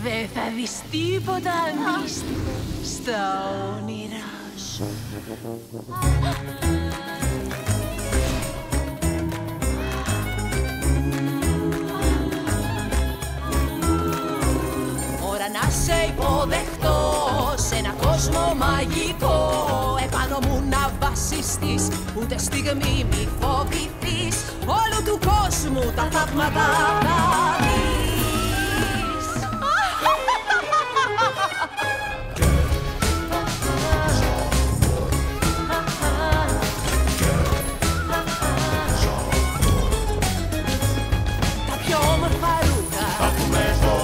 Δεν θα δεις τίποτα μυστικό στα όνειρά σου. Ώρα να σε υποδεχτώ σε ένα κόσμο μαγικό. Επάνω μου να βασιστείς, ούτε στιγμή μη φοβηθείς. Όλου του κόσμου τα θαύματα θα δεις. Τα πιο όμορφα ρούχα,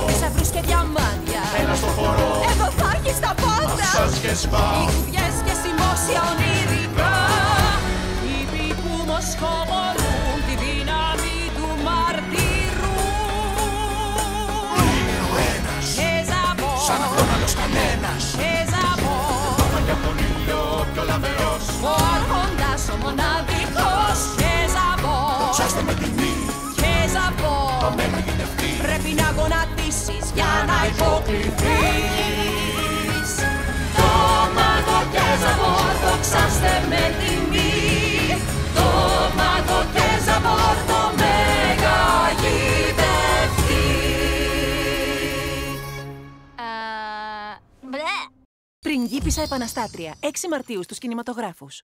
θησαυρούς και διαμάντια. Έλα στο χώρο, εδώ θα έχεις τα πάντα. μασάζ και σπα. Λιγουδιές και συμπόσια ονειρικά. Ήπιοι που μοσχομονούν τη δύναμη του μαρτύρου. Είναι ο ένας, Εζαβό, σαν αυτόν άλλος κανένας. Εζαβό, Πάμε για τον ήλιο πιο λαμπερός. ο άρχοντας ο μοναδικός. Εζαβό, Ψάστε με τιμή, Εζαβό, το μέλλον γυναιευτεί. πρέπει να γονατίσεις για να υποκληθείς. Το μάγο και Εζαβό, δοξάστε με τιμή. Το μάγο και Εζαβό, το μεγαγιδευτή. Μπλε. Πριγκίπισσα Επαναστάτρια, 6 Μαρτίου στους κινηματογράφους.